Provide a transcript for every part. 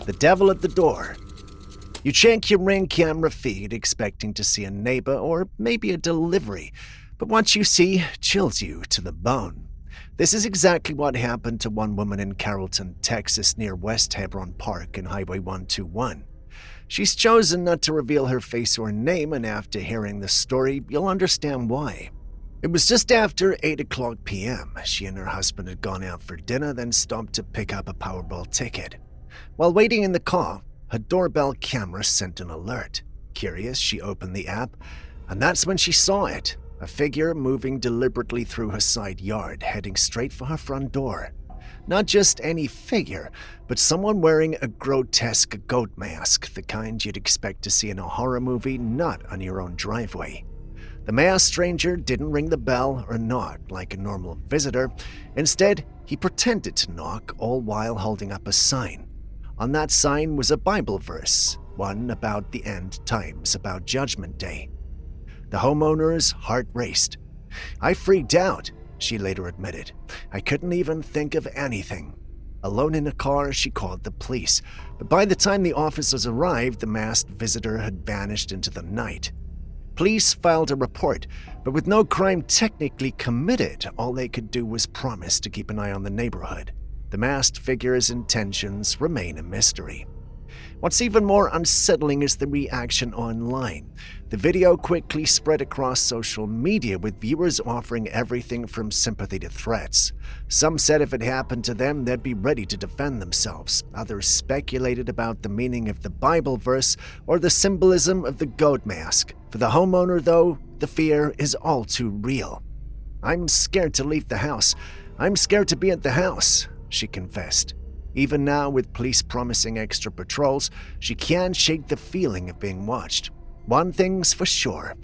The devil at the door. You check your Ring camera feed expecting to see a neighbor or maybe a delivery, but what you see chills you to the bone. This is exactly what happened to one woman in Carrollton, Texas, near West Hebron Park and Highway 121. She's chosen not to reveal her face or name, and after hearing the story, you'll understand why. It was just after 8:00 p.m. She and her husband had gone out for dinner, then stopped to pick up a Powerball ticket. While waiting in the car, her doorbell camera sent an alert. Curious, she opened the app, and that's when she saw it. A figure moving deliberately through her side yard, heading straight for her front door. Not just any figure, but someone wearing a grotesque goat mask, the kind you'd expect to see in a horror movie, not on your own driveway. The masked stranger didn't ring the bell or knock like a normal visitor. Instead, he pretended to knock, all while holding up a sign. On that sign was a Bible verse, one about the end times, about Judgment Day. The homeowner's heart raced. "I freaked out," she later admitted. "I couldn't even think of anything." Alone in a car, she called the police, but by the time the officers arrived, the masked visitor had vanished into the night. Police filed a report, but with no crime technically committed, all they could do was promise to keep an eye on the neighborhood. The masked figure's intentions remain a mystery. What's even more unsettling is the reaction online. The video quickly spread across social media, with viewers offering everything from sympathy to threats. Some said if it happened to them, they'd be ready to defend themselves. Others speculated about the meaning of the Bible verse or the symbolism of the goat mask. For the homeowner, though, the fear is all too real. "I'm scared to leave the house. I'm scared to be at the house," she confessed. Even now, with police promising extra patrols, she can't shake the feeling of being watched. One thing's for sure.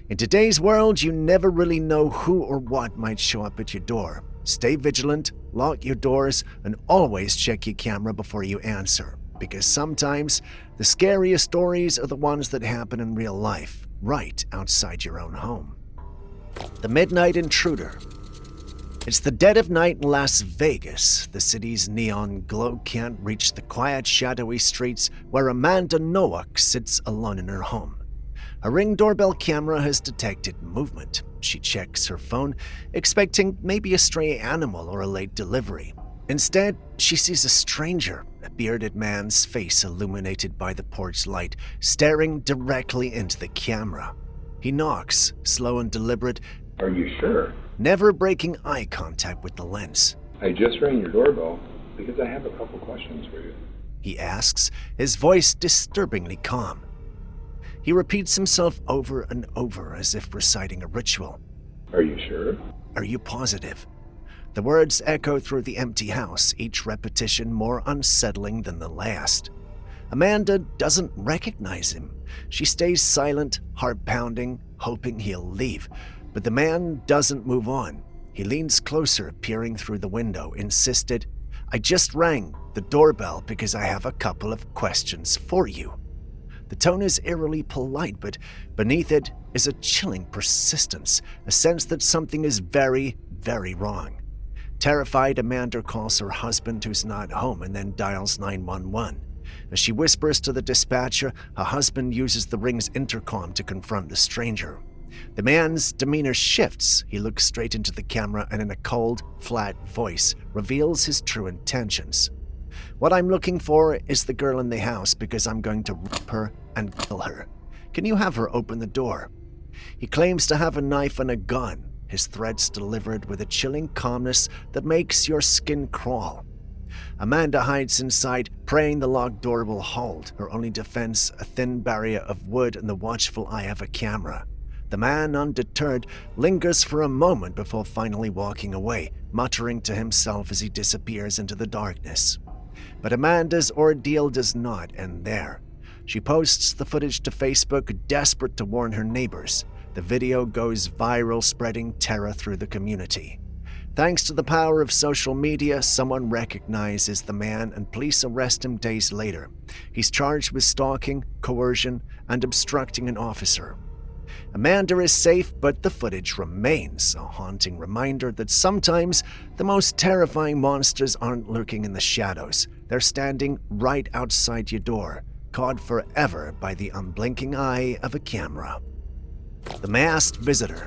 In today's world, you never really know who or what might show up at your door. Stay vigilant, lock your doors, and always check your camera before you answer. Because sometimes, the scariest stories are the ones that happen in real life, right outside your own home. The Midnight Intruder. It's the dead of night in Las Vegas. The city's neon glow can't reach the quiet, shadowy streets where Amanda Nowak sits alone in her home. A Ring doorbell camera has detected movement. She checks her phone, expecting maybe a stray animal or a late delivery. Instead, she sees a stranger, a bearded man's face illuminated by the porch light, staring directly into the camera. He knocks, slow and deliberate. "Are you sure?" Never breaking eye contact with the lens. "I just rang your doorbell because I have a couple questions for you." He asks, his voice disturbingly calm. He repeats himself over and over as if reciting a ritual. "Are you sure?" "Are you positive?" The words echo through the empty house, each repetition more unsettling than the last. Amanda doesn't recognize him. She stays silent, heart pounding, hoping he'll leave. But the man doesn't move on. He leans closer, peering through the window, insisted, "I just rang the doorbell because I have a couple of questions for you." The tone is eerily polite, but beneath it is a chilling persistence, a sense that something is very, very wrong. Terrified, Amanda calls her husband, who's not home, and then dials 911. As she whispers to the dispatcher, her husband uses the Ring's intercom to confront the stranger. The man's demeanor shifts. He looks straight into the camera and in a cold, flat voice reveals his true intentions. "What I'm looking for is the girl in the house because I'm going to rape her and kill her. Can you have her open the door?" He claims to have a knife and a gun, his threats delivered with a chilling calmness that makes your skin crawl. Amanda hides inside, praying the locked door will hold, her only defense a thin barrier of wood and the watchful eye of a camera. The man, undeterred, lingers for a moment before finally walking away, muttering to himself as he disappears into the darkness. But Amanda's ordeal does not end there. She posts the footage to Facebook, desperate to warn her neighbors. The video goes viral, spreading terror through the community. Thanks to the power of social media, someone recognizes the man and police arrest him days later. He's charged with stalking, coercion, and obstructing an officer. Amanda is safe, but the footage remains a haunting reminder that sometimes the most terrifying monsters aren't lurking in the shadows. They're standing right outside your door, caught forever by the unblinking eye of a camera. The Masked Visitor.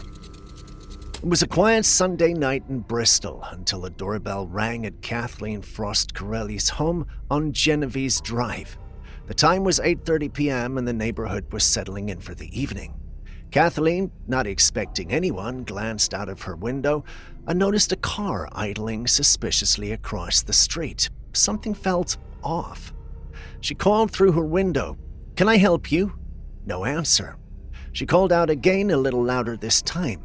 It was a quiet Sunday night in Bristol until a doorbell rang at Kathleen Frost Corelli's home on Genevieve's Drive. The time was 8:30 p.m. and the neighborhood was settling in for the evening. Kathleen, not expecting anyone, glanced out of her window and noticed a car idling suspiciously across the street. Something felt off. She called through her window, "Can I help you?" No answer. She called out again, a little louder this time.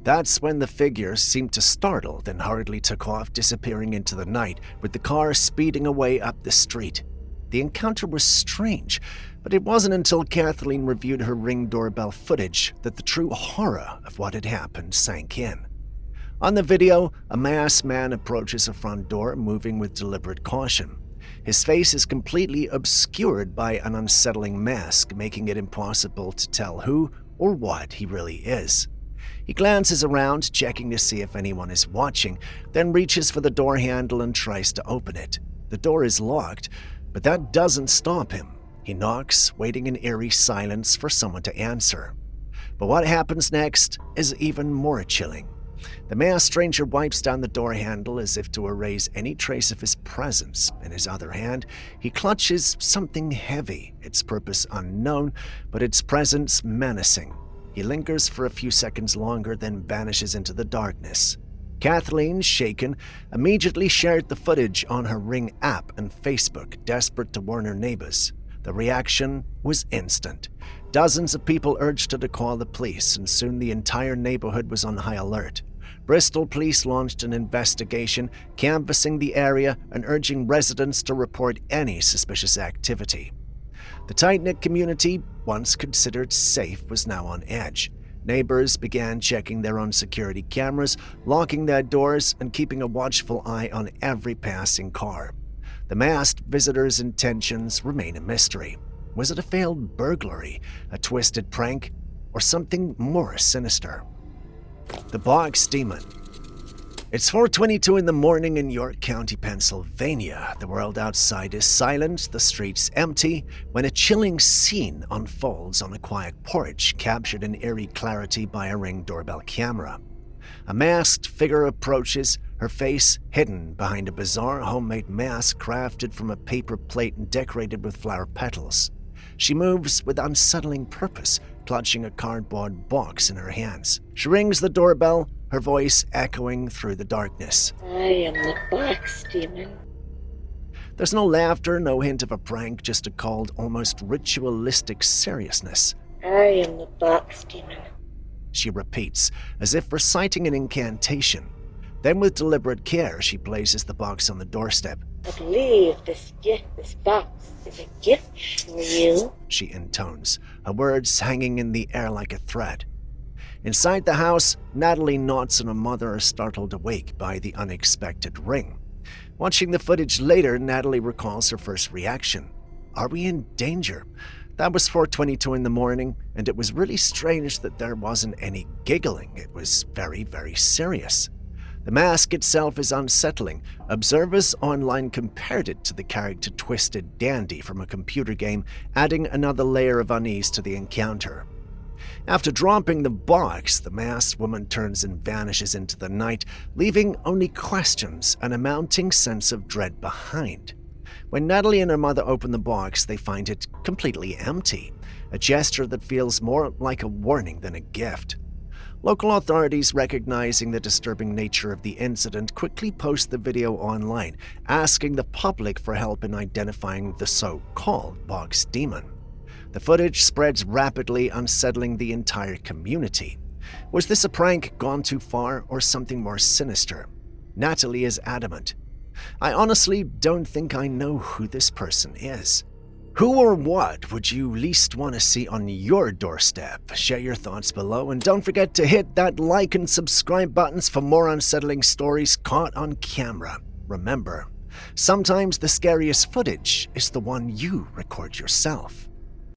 That's when the figure seemed to startle, then hurriedly took off, disappearing into the night, with the car speeding away up the street. The encounter was strange, but it wasn't until Kathleen reviewed her Ring doorbell footage that the true horror of what had happened sank in. On the video, a masked man approaches a front door, moving with deliberate caution. His face is completely obscured by an unsettling mask, making it impossible to tell who or what he really is. He glances around, checking to see if anyone is watching, then reaches for the door handle and tries to open it. The door is locked, but that doesn't stop him. He knocks, waiting in eerie silence for someone to answer. But what happens next is even more chilling. The masked stranger wipes down the door handle as if to erase any trace of his presence. In his other hand, he clutches something heavy, its purpose unknown, but its presence menacing. He lingers for a few seconds longer, then vanishes into the darkness. Kathleen, shaken, immediately shared the footage on her Ring app and Facebook, desperate to warn her neighbors. The reaction was instant. Dozens of people urged her to call the police, and soon the entire neighborhood was on high alert. Bristol police launched an investigation, canvassing the area and urging residents to report any suspicious activity. The tight-knit community, once considered safe, was now on edge. Neighbors began checking their own security cameras, locking their doors, and keeping a watchful eye on every passing car. The masked visitor's intentions remain a mystery. Was it a failed burglary, a twisted prank, or something more sinister? The Box Demon. It's 4:22 in the morning in York County, Pennsylvania. The world outside is silent, the streets empty, when a chilling scene unfolds on a quiet porch, captured in eerie clarity by a Ring doorbell camera. A masked figure approaches, her face hidden behind a bizarre homemade mask crafted from a paper plate and decorated with flower petals. She moves with unsettling purpose, clutching a cardboard box in her hands. She rings the doorbell, her voice echoing through the darkness. I am the Box Demon. There's no laughter, no hint of a prank, just a cold, almost ritualistic seriousness. I am the Box Demon. She repeats, as if reciting an incantation. Then with deliberate care, she places the box on the doorstep. I believe this box is a gift for you, she intones, her words hanging in the air like a thread. Inside the house, Natalie Knotts and her mother are startled awake by the unexpected ring. Watching the footage later, Natalie recalls her first reaction. Are we in danger? That was 4:22 in the morning, and it was really strange that there wasn't any giggling. It was very, very serious. The mask itself is unsettling. Observers online compared it to the character Twisted Dandy from a computer game, adding another layer of unease to the encounter. After dropping the box, the masked woman turns and vanishes into the night, leaving only questions and a mounting sense of dread behind. When Natalie and her mother open the box, they find it completely empty, a gesture that feels more like a warning than a gift. Local authorities, recognizing the disturbing nature of the incident, quickly post the video online, asking the public for help in identifying the so-called Box Demon. The footage spreads rapidly, unsettling the entire community. Was this a prank gone too far, or something more sinister? Natalie is adamant. I honestly don't think I know who this person is. Who or what would you least want to see on your doorstep? Share your thoughts below, and don't forget to hit that like and subscribe buttons for more unsettling stories caught on camera. Remember, sometimes the scariest footage is the one you record yourself.